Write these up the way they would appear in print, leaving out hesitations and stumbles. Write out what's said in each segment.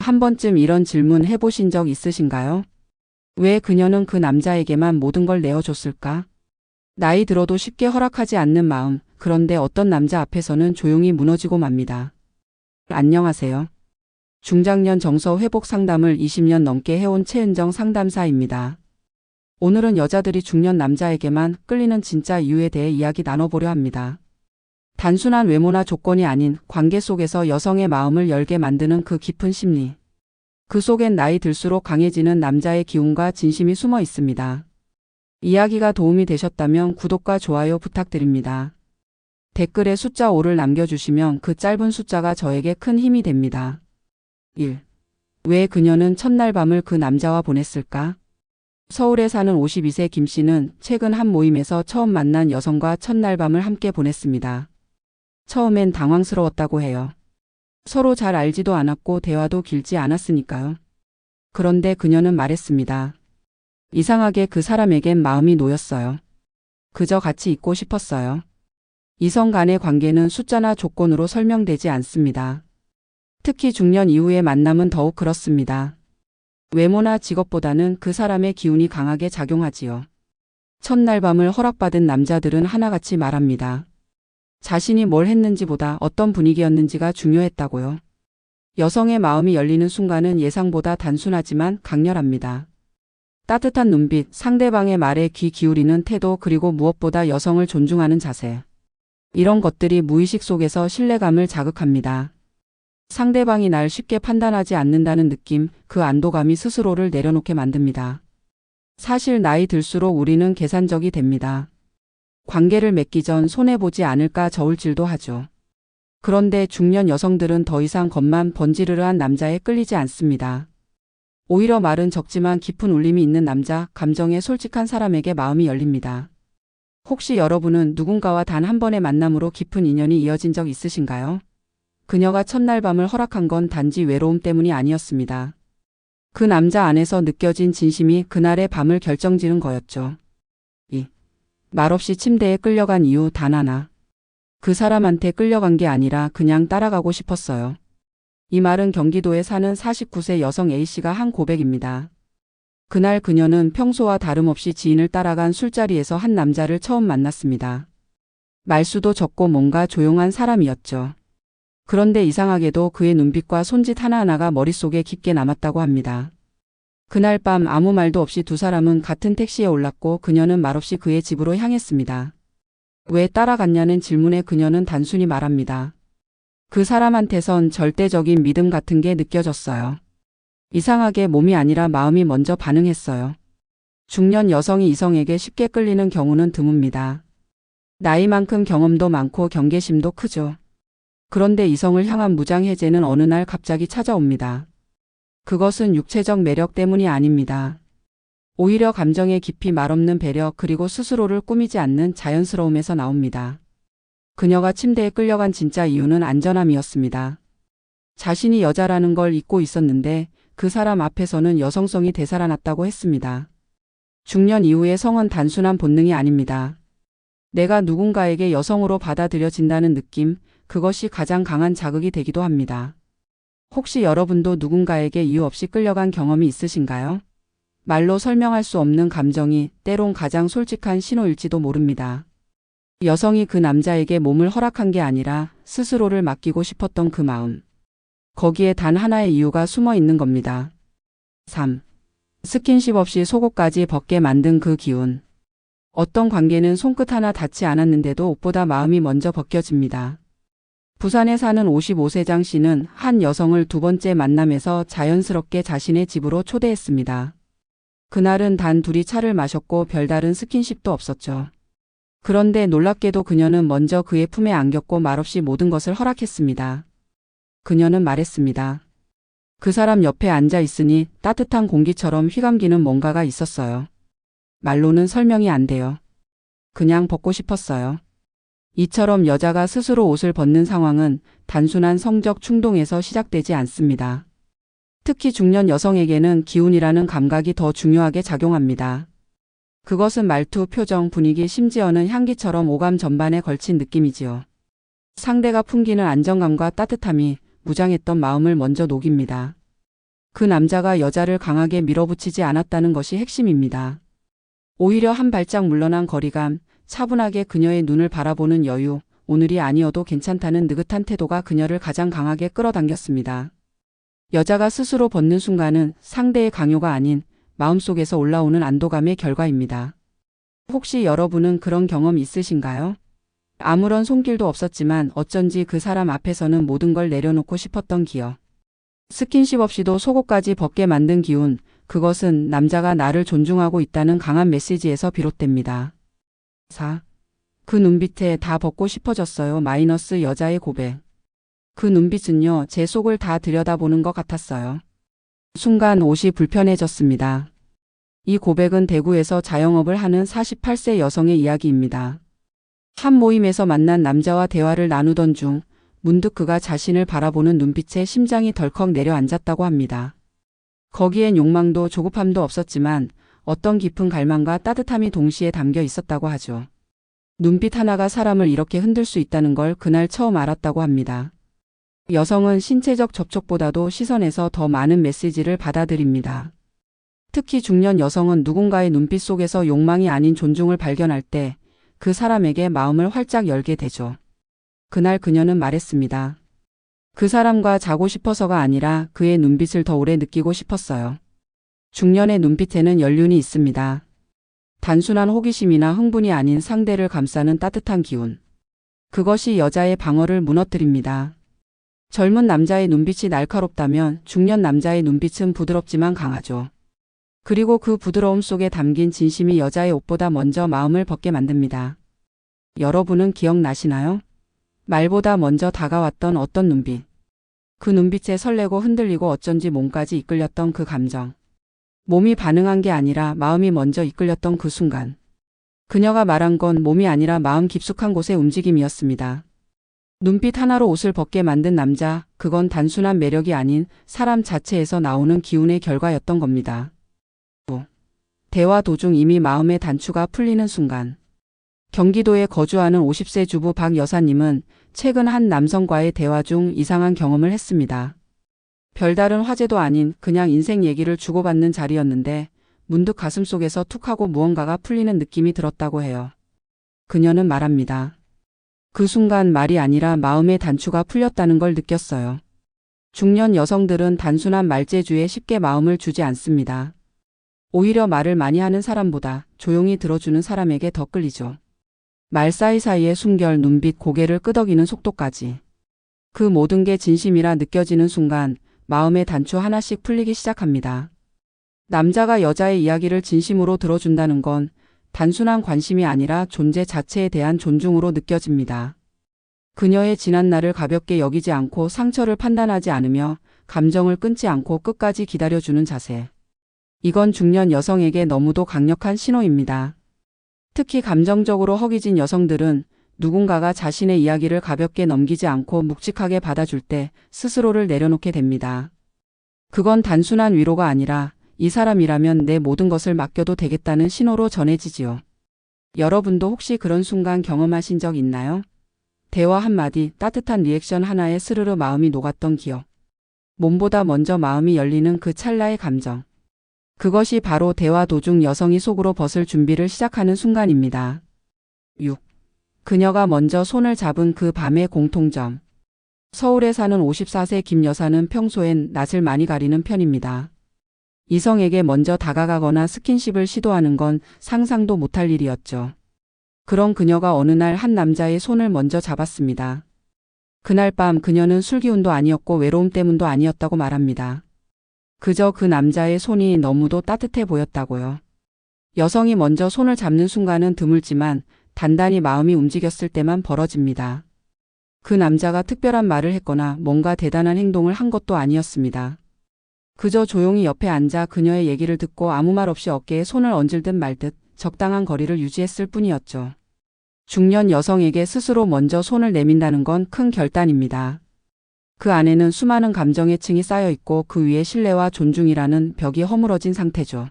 한 번쯤 이런 질문 해보신 적 있으신가요? 왜 그녀는 그 남자에게만 모든 걸 내어줬을까? 나이 들어도 쉽게 허락하지 않는 마음, 그런데 어떤 남자 앞에서는 조용히 무너지고 맙니다. 안녕하세요. 중장년 정서 회복 상담을 20년 넘게 해온 최은정 상담사입니다. 오늘은 여자들이 중년 남자에게만 끌리는 진짜 이유에 대해 이야기 나눠보려 합니다. 단순한 외모나 조건이 아닌 관계 속에서 여성의 마음을 열게 만드는 그 깊은 심리. 그 속엔 나이 들수록 강해지는 남자의 기운과 진심이 숨어 있습니다. 이야기가 도움이 되셨다면 구독과 좋아요 부탁드립니다. 댓글에 숫자 5를 남겨주시면 그 짧은 숫자가 저에게 큰 힘이 됩니다. 1. 왜 그녀는 첫날 밤을 그 남자와 보냈을까? 서울에 사는 52세 김 씨는 최근 한 모임에서 처음 만난 여성과 첫날 밤을 함께 보냈습니다. 처음엔 당황스러웠다고 해요. 서로 잘 알지도 않았고 대화도 길지 않았으니까요. 그런데 그녀는 말했습니다. 이상하게 그 사람에겐 마음이 놓였어요. 그저 같이 있고 싶었어요. 이성 간의 관계는 숫자나 조건으로 설명되지 않습니다. 특히 중년 이후의 만남은 더욱 그렇습니다. 외모나 직업보다는 그 사람의 기운이 강하게 작용하지요. 첫날 밤을 허락받은 남자들은 하나같이 말합니다. 자신이 뭘 했는지보다 어떤 분위기였는지가 중요했다고요. 여성의 마음이 열리는 순간은 예상보다 단순하지만 강렬합니다. 따뜻한 눈빛, 상대방의 말에 귀 기울이는 태도, 그리고 무엇보다 여성을 존중하는 자세. 이런 것들이 무의식 속에서 신뢰감을 자극합니다. 상대방이 날 쉽게 판단하지 않는다는 느낌, 그 안도감이 스스로를 내려놓게 만듭니다. 사실 나이 들수록 우리는 계산적이 됩니다. 관계를 맺기 전 손해보지 않을까 저울질도 하죠. 그런데 중년 여성들은 더 이상 겉만 번지르르한 남자에 끌리지 않습니다. 오히려 말은 적지만 깊은 울림이 있는 남자, 감정에 솔직한 사람에게 마음이 열립니다. 혹시 여러분은 누군가와 단 한 번의 만남으로 깊은 인연이 이어진 적 있으신가요? 그녀가 첫날 밤을 허락한 건 단지 외로움 때문이 아니었습니다. 그 남자 안에서 느껴진 진심이 그날의 밤을 결정지은 거였죠. 2. 말없이 침대에 끌려간 이유 단 하나. 그 사람한테 끌려간 게 아니라 그냥 따라가고 싶었어요. 이 말은 경기도에 사는 49세 여성 A씨가 한 고백입니다. 그날 그녀는 평소와 다름없이 지인을 따라간 술자리에서 한 남자를 처음 만났습니다. 말수도 적고 뭔가 조용한 사람이었죠. 그런데 이상하게도 그의 눈빛과 손짓 하나하나가 머릿속에 깊게 남았다고 합니다. 그날 밤 아무 말도 없이 두 사람은 같은 택시에 올랐고 그녀는 말없이 그의 집으로 향했습니다. 왜 따라갔냐는 질문에 그녀는 단순히 말합니다. 그 사람한테선 절대적인 믿음 같은 게 느껴졌어요. 이상하게 몸이 아니라 마음이 먼저 반응했어요. 중년 여성이 이성에게 쉽게 끌리는 경우는 드뭅니다. 나이만큼 경험도 많고 경계심도 크죠. 그런데 이성을 향한 무장해제는 어느 날 갑자기 찾아옵니다. 그것은 육체적 매력 때문이 아닙니다. 오히려 감정의 깊이 말없는 배려, 그리고 스스로를 꾸미지 않는 자연스러움에서 나옵니다. 그녀가 침대에 끌려간 진짜 이유는 안전함이었습니다. 자신이 여자라는 걸 잊고 있었는데 그 사람 앞에서는 여성성이 되살아났다고 했습니다. 중년 이후의 성은 단순한 본능이 아닙니다. 내가 누군가에게 여성으로 받아들여진다는 느낌, 그것이 가장 강한 자극이 되기도 합니다. 혹시 여러분도 누군가에게 이유 없이 끌려간 경험이 있으신가요? 말로 설명할 수 없는 감정이 때론 가장 솔직한 신호일지도 모릅니다. 여성이 그 남자에게 몸을 허락한 게 아니라 스스로를 맡기고 싶었던 그 마음. 거기에 단 하나의 이유가 숨어 있는 겁니다. 3. 스킨십 없이 속옷까지 벗게 만든 그 기운. 어떤 관계는 손끝 하나 닿지 않았는데도 옷보다 마음이 먼저 벗겨집니다. 부산에 사는 55세 장 씨는 한 여성을 두 번째 만남에서 자연스럽게 자신의 집으로 초대했습니다. 그날은 단 둘이 차를 마셨고 별다른 스킨십도 없었죠. 그런데 놀랍게도 그녀는 먼저 그의 품에 안겼고 말없이 모든 것을 허락했습니다. 그녀는 말했습니다. 그 사람 옆에 앉아 있으니 따뜻한 공기처럼 휘감기는 뭔가가 있었어요. 말로는 설명이 안 돼요. 그냥 벗고 싶었어요. 이처럼 여자가 스스로 옷을 벗는 상황은 단순한 성적 충동에서 시작되지 않습니다. 특히 중년 여성에게는 기운이라는 감각이 더 중요하게 작용합니다. 그것은 말투, 표정, 분위기, 심지어는 향기처럼 오감 전반에 걸친 느낌이지요. 상대가 풍기는 안정감과 따뜻함이 무장했던 마음을 먼저 녹입니다. 그 남자가 여자를 강하게 밀어붙이지 않았다는 것이 핵심입니다. 오히려 한 발짝 물러난 거리감, 차분하게 그녀의 눈을 바라보는 여유, 오늘이 아니어도 괜찮다는 느긋한 태도가 그녀를 가장 강하게 끌어당겼습니다. 여자가 스스로 벗는 순간은 상대의 강요가 아닌 마음속에서 올라오는 안도감의 결과입니다. 혹시 여러분은 그런 경험 있으신가요? 아무런 손길도 없었지만 어쩐지 그 사람 앞에서는 모든 걸 내려놓고 싶었던 기억. 스킨십 없이도 속옷까지 벗게 만든 기운, 그것은 남자가 나를 존중하고 있다는 강한 메시지에서 비롯됩니다. 4. 그 눈빛에 다 벗고 싶어졌어요. 마이너스 여자의 고백. 그 눈빛은요, 제 속을 다 들여다보는 것 같았어요. 순간 옷이 불편해졌습니다. 이 고백은 대구에서 자영업을 하는 48세 여성의 이야기입니다. 한 모임에서 만난 남자와 대화를 나누던 중 문득 그가 자신을 바라보는 눈빛에 심장이 덜컥 내려앉았다고 합니다. 거기엔 욕망도 조급함도 없었지만 어떤 깊은 갈망과 따뜻함이 동시에 담겨 있었다고 하죠. 눈빛 하나가 사람을 이렇게 흔들 수 있다는 걸 그날 처음 알았다고 합니다. 여성은 신체적 접촉보다도 시선에서 더 많은 메시지를 받아들입니다. 특히 중년 여성은 누군가의 눈빛 속에서 욕망이 아닌 존중을 발견할 때 그 사람에게 마음을 활짝 열게 되죠. 그날 그녀는 말했습니다. 그 사람과 자고 싶어서가 아니라 그의 눈빛을 더 오래 느끼고 싶었어요. 중년의 눈빛에는 연륜이 있습니다. 단순한 호기심이나 흥분이 아닌 상대를 감싸는 따뜻한 기운. 그것이 여자의 방어를 무너뜨립니다. 젊은 남자의 눈빛이 날카롭다면 중년 남자의 눈빛은 부드럽지만 강하죠. 그리고 그 부드러움 속에 담긴 진심이 여자의 옷보다 먼저 마음을 벗게 만듭니다. 여러분은 기억나시나요? 말보다 먼저 다가왔던 어떤 눈빛. 그 눈빛에 설레고 흔들리고 어쩐지 몸까지 이끌렸던 그 감정. 몸이 반응한 게 아니라 마음이 먼저 이끌렸던 그 순간. 그녀가 말한 건 몸이 아니라 마음 깊숙한 곳의 움직임이었습니다. 눈빛 하나로 옷을 벗게 만든 남자, 그건 단순한 매력이 아닌 사람 자체에서 나오는 기운의 결과였던 겁니다. 대화 도중 이미 마음의 단추가 풀리는 순간. 경기도에 거주하는 50세 주부 박 여사님은 최근 한 남성과의 대화 중 이상한 경험을 했습니다. 별다른 화제도 아닌 그냥 인생 얘기를 주고받는 자리였는데 문득 가슴속에서 툭 하고 무언가가 풀리는 느낌이 들었다고 해요. 그녀는 말합니다. 그 순간 말이 아니라 마음의 단추가 풀렸다는 걸 느꼈어요. 중년 여성들은 단순한 말재주에 쉽게 마음을 주지 않습니다. 오히려 말을 많이 하는 사람보다 조용히 들어주는 사람에게 더 끌리죠. 말 사이사이의 숨결, 눈빛, 고개를 끄덕이는 속도까지. 그 모든 게 진심이라 느껴지는 순간 마음의 단추 하나씩 풀리기 시작합니다. 남자가 여자의 이야기를 진심으로 들어준다는 건 단순한 관심이 아니라 존재 자체에 대한 존중으로 느껴집니다. 그녀의 지난 날을 가볍게 여기지 않고 상처를 판단하지 않으며 감정을 끊지 않고 끝까지 기다려주는 자세. 이건 중년 여성에게 너무도 강력한 신호입니다. 특히 감정적으로 허기진 여성들은 누군가가 자신의 이야기를 가볍게 넘기지 않고 묵직하게 받아줄 때 스스로를 내려놓게 됩니다. 그건 단순한 위로가 아니라 이 사람이라면 내 모든 것을 맡겨도 되겠다는 신호로 전해지지요. 여러분도 혹시 그런 순간 경험하신 적 있나요? 대화 한마디, 따뜻한 리액션 하나에 스르르 마음이 녹았던 기억. 몸보다 먼저 마음이 열리는 그 찰나의 감정. 그것이 바로 대화 도중 여성이 속으로 벗을 준비를 시작하는 순간입니다. 6. 그녀가 먼저 손을 잡은 그 밤의 공통점. 서울에 사는 54세 김 여사는 평소엔 낯을 많이 가리는 편입니다. 이성에게 먼저 다가가거나 스킨십을 시도하는 건 상상도 못할 일이었죠. 그런 그녀가 어느 날 한 남자의 손을 먼저 잡았습니다. 그날 밤 그녀는 술기운도 아니었고 외로움 때문도 아니었다고 말합니다. 그저 그 남자의 손이 너무도 따뜻해 보였다고요. 여성이 먼저 손을 잡는 순간은 드물지만 단단히 마음이 움직였을 때만 벌어집니다. 그 남자가 특별한 말을 했거나 뭔가 대단한 행동을 한 것도 아니었습니다. 그저 조용히 옆에 앉아 그녀의 얘기를 듣고 아무 말 없이 어깨에 손을 얹을듯 말듯 적당한 거리를 유지했을 뿐이었죠. 중년 여성에게 스스로 먼저 손을 내민다는 건 큰 결단입니다. 그 안에는 수많은 감정의 층이 쌓여 있고 그 위에 신뢰와 존중이라는 벽이 허물어진 상태죠.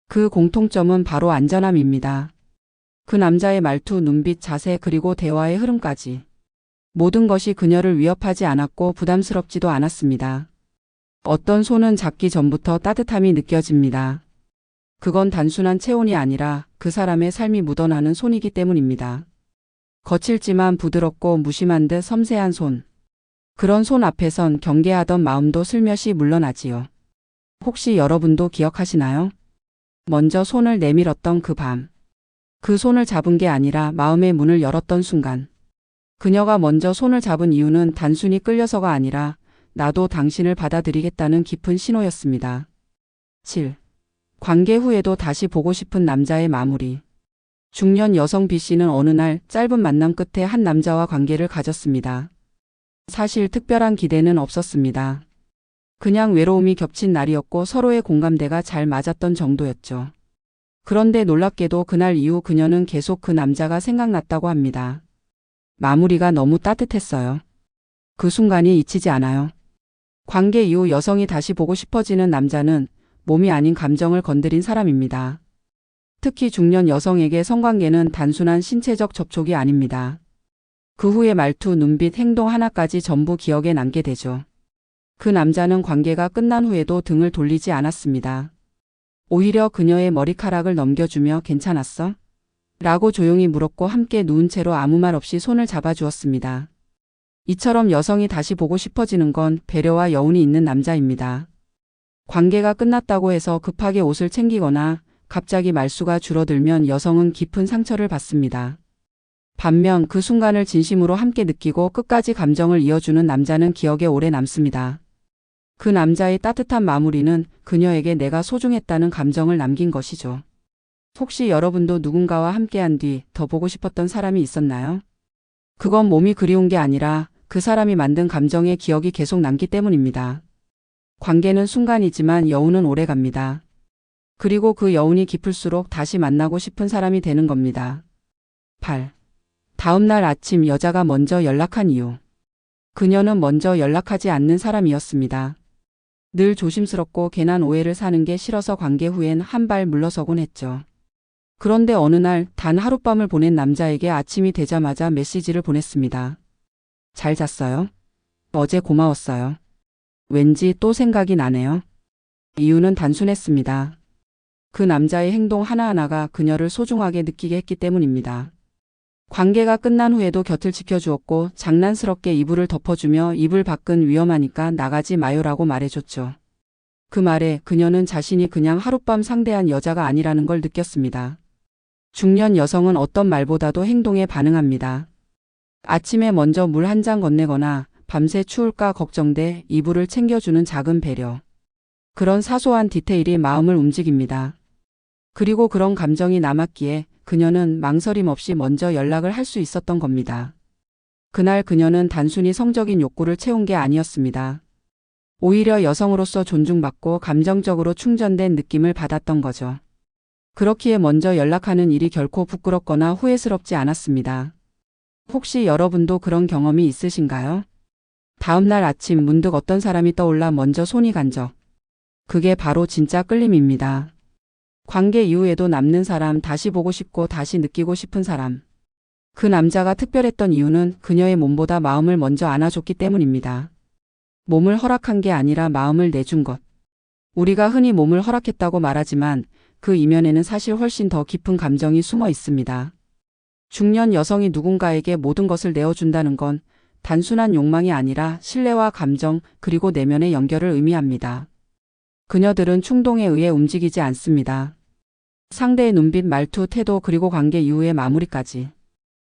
그 공통점은 바로 안전함입니다. 그 남자의 말투, 눈빛, 자세 그리고 대화의 흐름까지. 모든 것이 그녀를 위협하지 않았고 부담스럽지도 않았습니다. 어떤 손은 잡기 전부터 따뜻함이 느껴집니다. 그건 단순한 체온이 아니라 그 사람의 삶이 묻어나는 손이기 때문입니다. 거칠지만 부드럽고 무심한 듯 섬세한 손. 그런 손 앞에선 경계하던 마음도 슬며시 물러나지요. 혹시 여러분도 기억하시나요? 먼저 손을 내밀었던 그 밤. 그 손을 잡은 게 아니라 마음의 문을 열었던 순간. 그녀가 먼저 손을 잡은 이유는 단순히 끌려서가 아니라 나도 당신을 받아들이겠다는 깊은 신호였습니다. 7. 관계 후에도 다시 보고 싶은 남자의 마무리. 중년 여성 B씨는 어느 날 짧은 만남 끝에 한 남자와 관계를 가졌습니다. 사실 특별한 기대는 없었습니다. 그냥 외로움이 겹친 날이었고 서로의 공감대가 잘 맞았던 정도였죠. 그런데 놀랍게도 그날 이후 그녀는 계속 그 남자가 생각났다고 합니다. 마무리가 너무 따뜻했어요. 그 순간이 잊히지 않아요. 관계 이후 여성이 다시 보고 싶어지는 남자는 몸이 아닌 감정을 건드린 사람입니다. 특히 중년 여성에게 성관계는 단순한 신체적 접촉이 아닙니다. 그 후의 말투, 눈빛, 행동 하나까지 전부 기억에 남게 되죠. 그 남자는 관계가 끝난 후에도 등을 돌리지 않았습니다. 오히려 그녀의 머리카락을 넘겨주며 괜찮았어? 라고 조용히 물었고 함께 누운 채로 아무 말 없이 손을 잡아주었습니다. 이처럼 여성이 다시 보고 싶어지는 건 배려와 여운이 있는 남자입니다. 관계가 끝났다고 해서 급하게 옷을 챙기거나 갑자기 말수가 줄어들면 여성은 깊은 상처를 받습니다. 반면 그 순간을 진심으로 함께 느끼고 끝까지 감정을 이어주는 남자는 기억에 오래 남습니다. 그 남자의 따뜻한 마무리는 그녀에게 내가 소중했다는 감정을 남긴 것이죠. 혹시 여러분도 누군가와 함께한 뒤 더 보고 싶었던 사람이 있었나요? 그건 몸이 그리운 게 아니라 그 사람이 만든 감정의 기억이 계속 남기 때문입니다. 관계는 순간이지만 여운은 오래갑니다. 그리고 그 여운이 깊을수록 다시 만나고 싶은 사람이 되는 겁니다. 8. 다음 날 아침 여자가 먼저 연락한 이유. 그녀는 먼저 연락하지 않는 사람이었습니다. 늘 조심스럽고 괜한 오해를 사는 게 싫어서 관계 후엔 한 발 물러서곤 했죠. 그런데 어느 날 단 하룻밤을 보낸 남자에게 아침이 되자마자 메시지를 보냈습니다. 잘 잤어요? 어제 고마웠어요. 왠지 또 생각이 나네요. 이유는 단순했습니다. 그 남자의 행동 하나하나가 그녀를 소중하게 느끼게 했기 때문입니다. 관계가 끝난 후에도 곁을 지켜주었고 장난스럽게 이불을 덮어주며 이불 밖은 위험하니까 나가지 마요라고 말해줬죠. 그 말에 그녀는 자신이 그냥 하룻밤 상대한 여자가 아니라는 걸 느꼈습니다. 중년 여성은 어떤 말보다도 행동에 반응합니다. 아침에 먼저 물 한 잔 건네거나 밤새 추울까 걱정돼 이불을 챙겨주는 작은 배려. 그런 사소한 디테일이 마음을 움직입니다. 그리고 그런 감정이 남았기에 그녀는 망설임 없이 먼저 연락을 할 수 있었던 겁니다. 그날 그녀는 단순히 성적인 욕구를 채운 게 아니었습니다. 오히려 여성으로서 존중받고 감정적으로 충전된 느낌을 받았던 거죠. 그렇기에 먼저 연락하는 일이 결코 부끄럽거나 후회스럽지 않았습니다. 혹시 여러분도 그런 경험이 있으신가요? 다음날 아침 문득 어떤 사람이 떠올라 먼저 손이 간 적. 그게 바로 진짜 끌림입니다. 관계 이후에도 남는 사람, 다시 보고 싶고 다시 느끼고 싶은 사람. 그 남자가 특별했던 이유는 그녀의 몸보다 마음을 먼저 안아줬기 때문입니다. 몸을 허락한 게 아니라 마음을 내준 것. 우리가 흔히 몸을 허락했다고 말하지만 그 이면에는 사실 훨씬 더 깊은 감정이 숨어 있습니다. 중년 여성이 누군가에게 모든 것을 내어준다는 건 단순한 욕망이 아니라 신뢰와 감정 그리고 내면의 연결을 의미합니다. 그녀들은 충동에 의해 움직이지 않습니다. 상대의 눈빛, 말투, 태도 그리고 관계 이후의 마무리까지.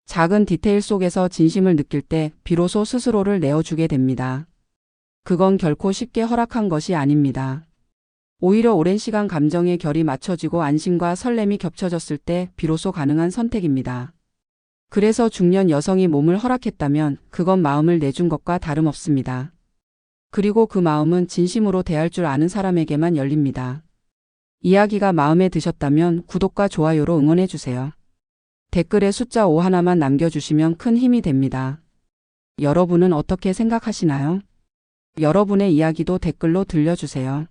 작은 디테일 속에서 진심을 느낄 때 비로소 스스로를 내어주게 됩니다. 그건 결코 쉽게 허락한 것이 아닙니다. 오히려 오랜 시간 감정의 결이 맞춰지고 안심과 설렘이 겹쳐졌을 때 비로소 가능한 선택입니다. 그래서 중년 여성이 몸을 허락했다면 그건 마음을 내준 것과 다름없습니다. 그리고 그 마음은 진심으로 대할 줄 아는 사람에게만 열립니다. 이야기가 마음에 드셨다면 구독과 좋아요로 응원해주세요. 댓글에 숫자 5 하나만 남겨주시면 큰 힘이 됩니다. 여러분은 어떻게 생각하시나요? 여러분의 이야기도 댓글로 들려주세요.